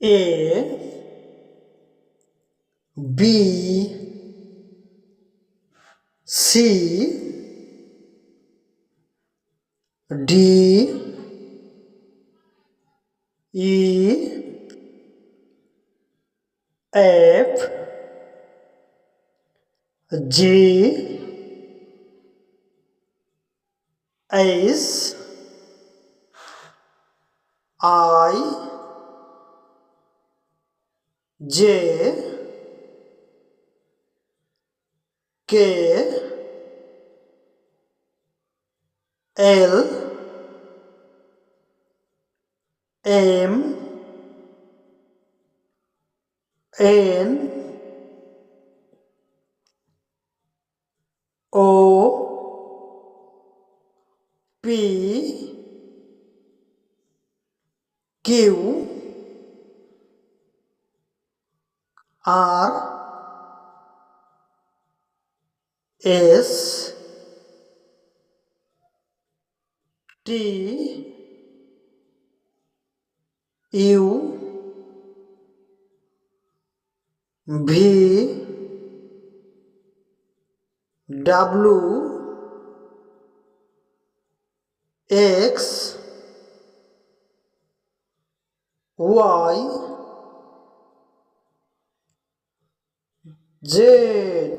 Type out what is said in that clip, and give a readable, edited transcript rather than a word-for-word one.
A B C D E F G H I J K L M N O P Q R S T U V W X Y Z.